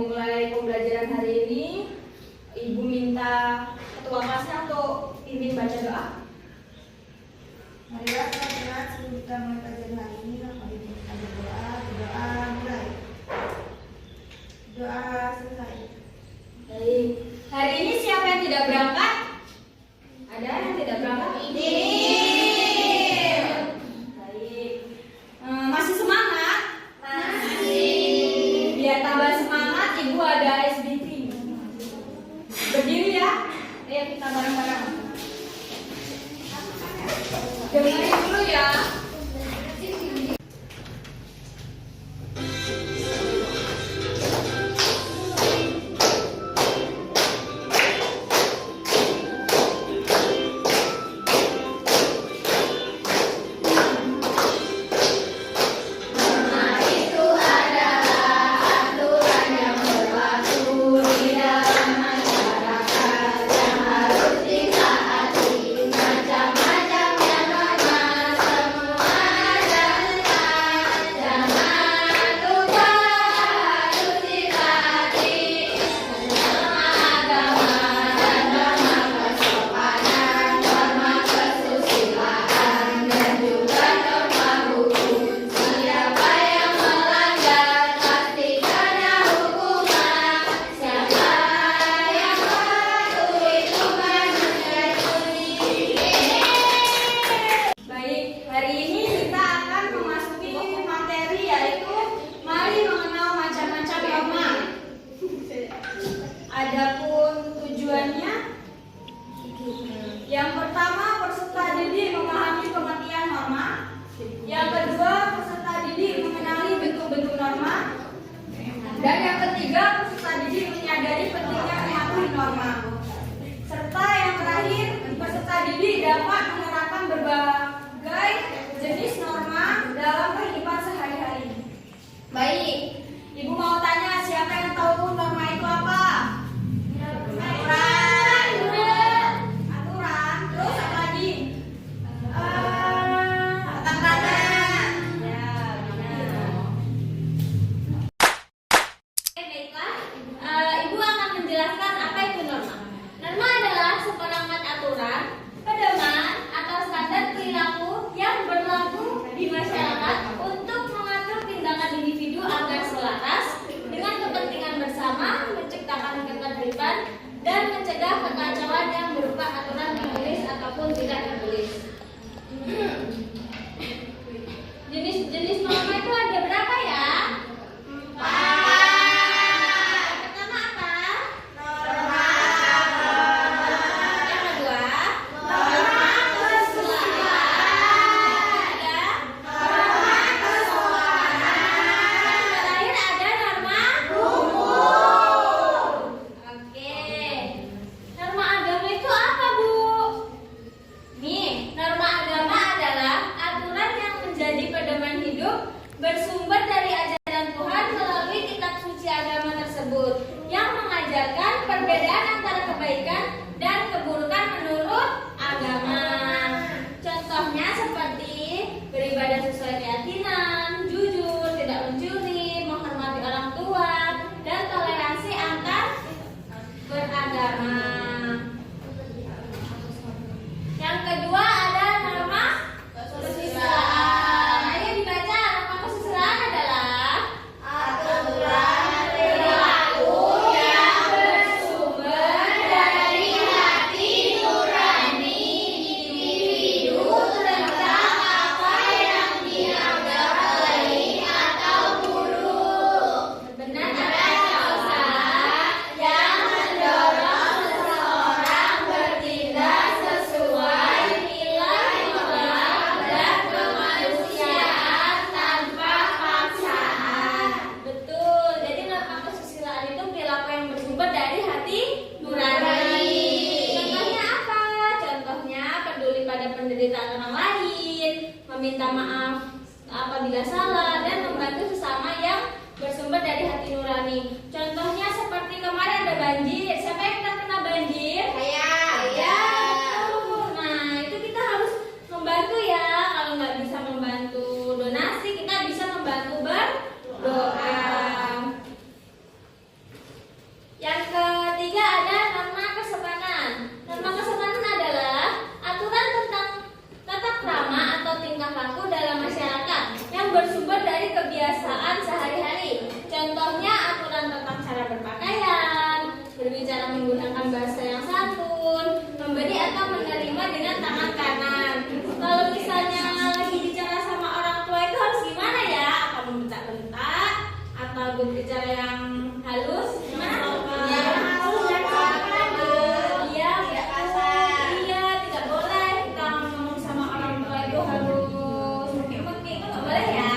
memulai pembelajaran hari ini, Ibu minta ketua kelasnya untuk pimpin baca doa. Marilah teman-teman, sebelum kita mulai pelajaran hari ini, mari kita berdoa. Doa mulai. Doa selesai. Baik. Hari ini siapa yang tidak berangkat? Ada yang tidak berangkat? Ini. Baik. Masih semangat? Masih. Biar tambah semangat, Ibu ada ice breathing. Berdiri ya. Ayo kita bareng-bareng. Dengerin dulu ya. Adapun tujuannya, yang pertama peserta didik memahami pengertian norma, yang kedua peserta didik mengenali bentuk-bentuk norma, dan yang ketiga peserta didik menyadari pentingnya mematuhi norma, serta yang terakhir peserta didik dapat menerapkan berbagai jenis norma dalam kehidupan sehari-hari. Baik, Ibu mau tanya siapa yang tahu norma itu apa? Aturan, terus apa lagi? Tatanan. Ya, benar. Baiklah, Ibu akan menjelaskan apa itu norma. Norma adalah seperangkat aturan, pedoman atau standar perilaku yang berlaku di masyarakat untuk mengatur tindakan individu agar selaras dengan kepentingan bersama, menciptakan ketertiban dan mencegah kekacauan yang berupa aturan tertulis ataupun tidak tertulis. Jenis-jenis norma itu ada berapa ya? 4. Pertama apa? Norma agama. Yang kedua? Norma kesusilaan. Ada? Norma kesopanan. Yang terakhir ada norma hukum. Oke. Norma agama itu apa, Bu? Nih, norma agama adalah aturan yang menjadi pedoman hidup bersumber dari ajaran Tuhan melalui kitab suci agama tersebut yang mengajarkan perbedaan antara kebaikan dan keburukan menurut agama. Contohnya seperti beribadah sesuai keyakinan, jujur, tidak mencuri, menghormati orang tua, dan toleransi antar beragama. Yang kedua ada norma kesusilaan. Ayo dibaca. Norma kesusilaan adalah aturan perilaku yang bersumber dari hati nurani individu tentang apa yang dianggap baik atau buruk. Benar ada usaha yang mendorong seseorang bertindak sesuai nilai moral dan kemanusiaan tanpa paksaan. Betul. Jadi norma kesusilaan itu perilaku yang bersumber dari hati nurani. Contohnya apa? Contohnya peduli pada penderitaan orang lain, meminta maaf apabila salah, dan membantu sesama yang bersumber dari hati nurani. Contohnya seperti kemarin ada banjir. Siapa yang terkena banjir? Saya. Betul. Nah, itu kita harus membantu ya. Kalau nggak bisa membantu donasi, kita bisa membantu berdoa. kebiasaan sehari-hari. Contohnya aturan tentang cara berpakaian, berbicara menggunakan bahasa yang santun, memberi atau menerima dengan tangan kanan. Kalau misalnya lagi bicara sama orang tua itu harus gimana ya? Apa membentak-bentak atau berbicara yang halus? Gimana? Ya, halus ya, iya, tidak kasar. Iya, tidak boleh kita ngomong sama orang tua itu halus. Mungkin itu nggak boleh ya.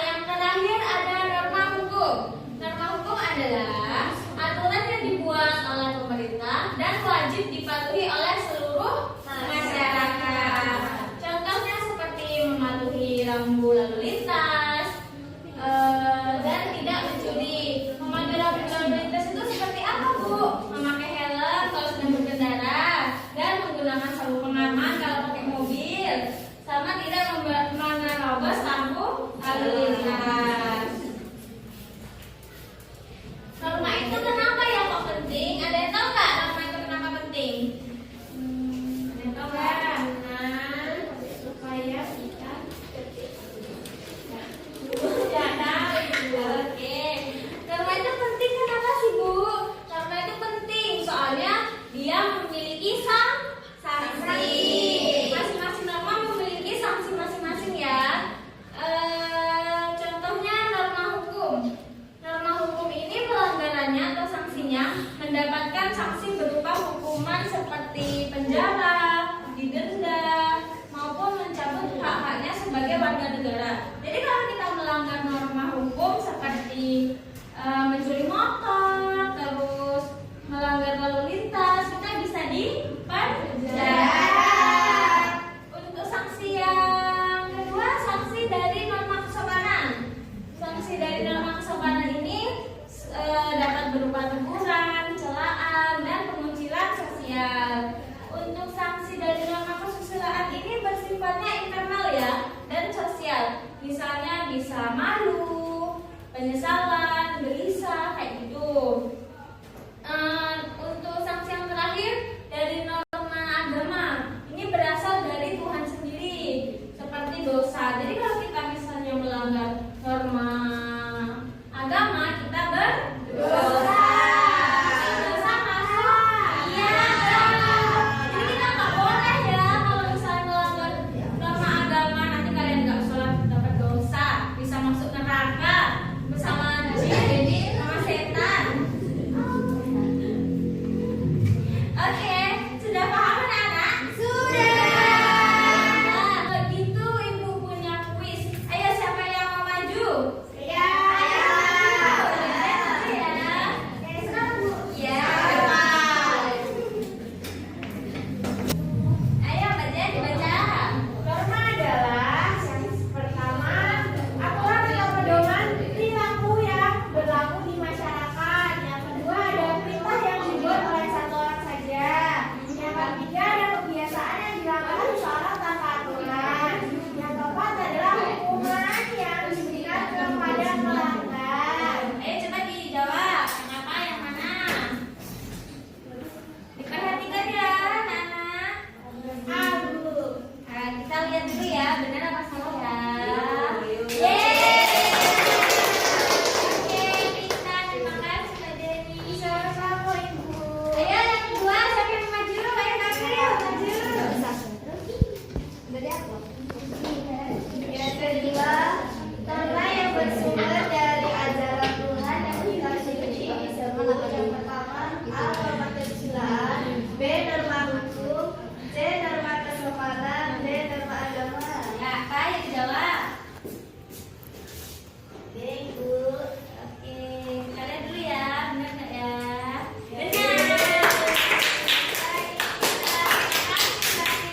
Yang terakhir ada norma hukum. Norma hukum adalah aturan yang dibuat oleh pemerintah dan wajib dipatuhi oleh seluruh masyarakat. Contohnya seperti mematuhi rambu lalu lintas dan tidak mencuri. Mematuhi rambu lalu lintas itu seperti apa, Bu? Memakai helm kalau sedang berkendara dan menggunakan sabuk pengaman kalau pakai mobil, sama tidak menerobos lampu lalu lintas. Norma itu kenapa ya kok penting? Ada yang tahu nggak norma itu kenapa penting? Ada yang tahu nggak? Supaya kita Oke. Norma itu penting kenapa sih, Bu? Norma itu penting soalnya dia memiliki sanksi. Masing-masing norma memiliki sanksi masing-masing ya. Contohnya norma hukum. Norma hukum ini pelanggarannya atau sanksinya mendapatkan sanksi berupa hukuman seperti penjara, didenda, maupun mencabut hak-haknya sebagai warga negara. Jadi kalau kita melanggar norma hukum seperti mencuri motor, terus melanggar lalu lintas, kita bisa dipenjara. Untuk sanksi yang kedua, sanksi dari norma kesopanan. Sanksi dari norma kesopanan ini dapat berupa teguran, celaan, dan pengucilan sosial. Untuk sanksi dari norma kesusilaan ini bersifatnya internal ya dan sosial. Misalnya bisa malu, penyesalan, gelisah, kayak gitu. Untuk sanksi yang terakhir dari norma agama, ini berasal dari Tuhan sendiri, seperti dosa. Jadi kalau kita misalnya melanggar norma agama, kita berdosa. Dosa masuk? Iya. Jadi kita nggak boleh ya kalau misalnya melanggar norma agama, nanti kalian nggak sholat dapat dosa, bisa masuk neraka bersama jin sama setan. Oke, sudah paham anak-anak? Sudah. Kalau gitu ibu punya kuis. Ayo siapa yang mau maju? Saya. Ayo. Ya. Sekarang Bu. Ya. Ayo baca dibaca. Norma adalah yang pertama, aturan atau pedoman perilaku yang berlaku di masyarakat. Yang kedua ada perintah yang dibuat oleh satu orang saja. Yang ketiga ada kebiasaan yang dilakukan seorang tanpa aturan. Yang keempat adalah hukuman yang diberikan kepada pelanggar. Ayo coba dijawab. Yang apa? Yang mana? Diperhatikan ya, anak-anak. Kita lihat dulu ya, benar apa salah ya? Yeay. Oke, kita terima kasih Mbak Deni. Sama-sama Ibu. Ayo yang kedua, siapa yang maju? Ayo Nabil, maju. Yang kedua, norma yang bersumber dari ajaran Tuhan yang kita ikuti disebut yang pertama A. Norma kesusilaan, B. Norma hukum, C. Norma kesopanan, D. Norma agama. Ya, apa yang dijawab? D. Ibu. Oke, kita lihat dulu ya, benar nggak ya? Benar.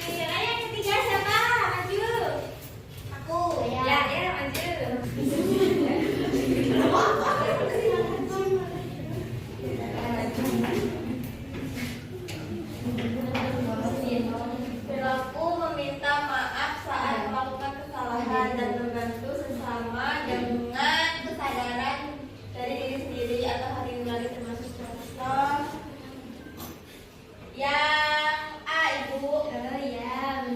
Ayo yang ketiga siapa? Maju. Aku. Ya, ya maju. Perilaku meminta maaf saat melakukan kesalahan dan membantu sesama dengan kesadaran dari diri sendiri atau hal yang lain termasuk contoh yang A. Ibu. Oh ya,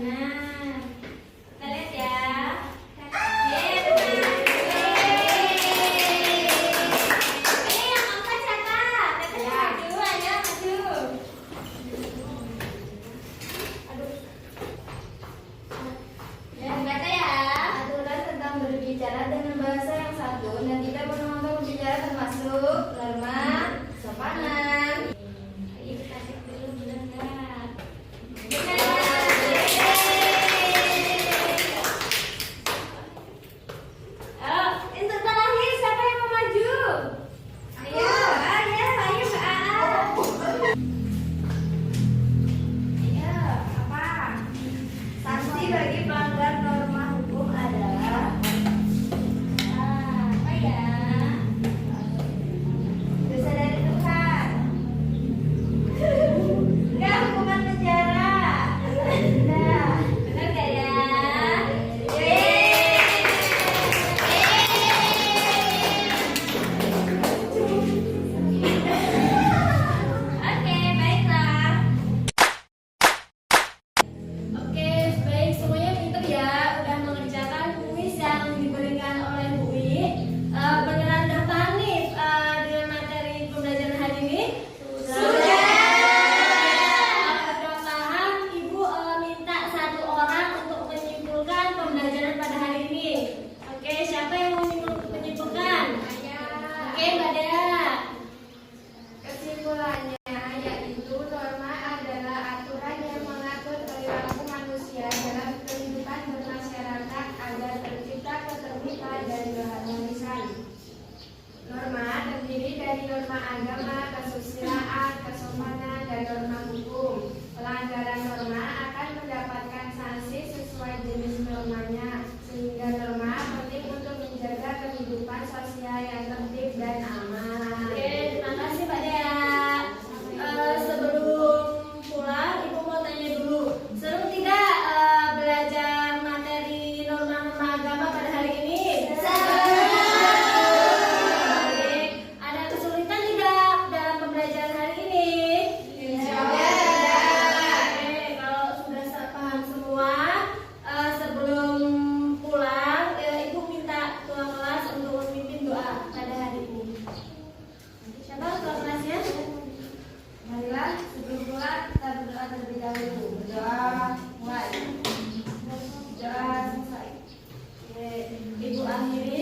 norma agama, kesusilaan, kesopanan, dan norma hukum. Pelanggaran norma akan mendapatkan sanksi sesuai jenis normanya, sehingga norma penting untuk menjaga kehidupan sosial yang tertib dan aman. Oke, terima kasih Pak Dea. Sebelum pulang, Ibu mau tanya dulu, seru tidak belajar materi norma-norma agama pada hari ini? Oke, ada kesulitan tidak dalam pembelajaran hari ini? Oke, kalau sudah paham semua, sebelum pulang, Ibu minta ketua kelas untuk memimpin doa pada hari ini. Siapa ketua kelasnya? Marilah sebelum pulang kita berdoa terlebih dahulu. Berdoa mulai. Doa selesai. Ibu akhiri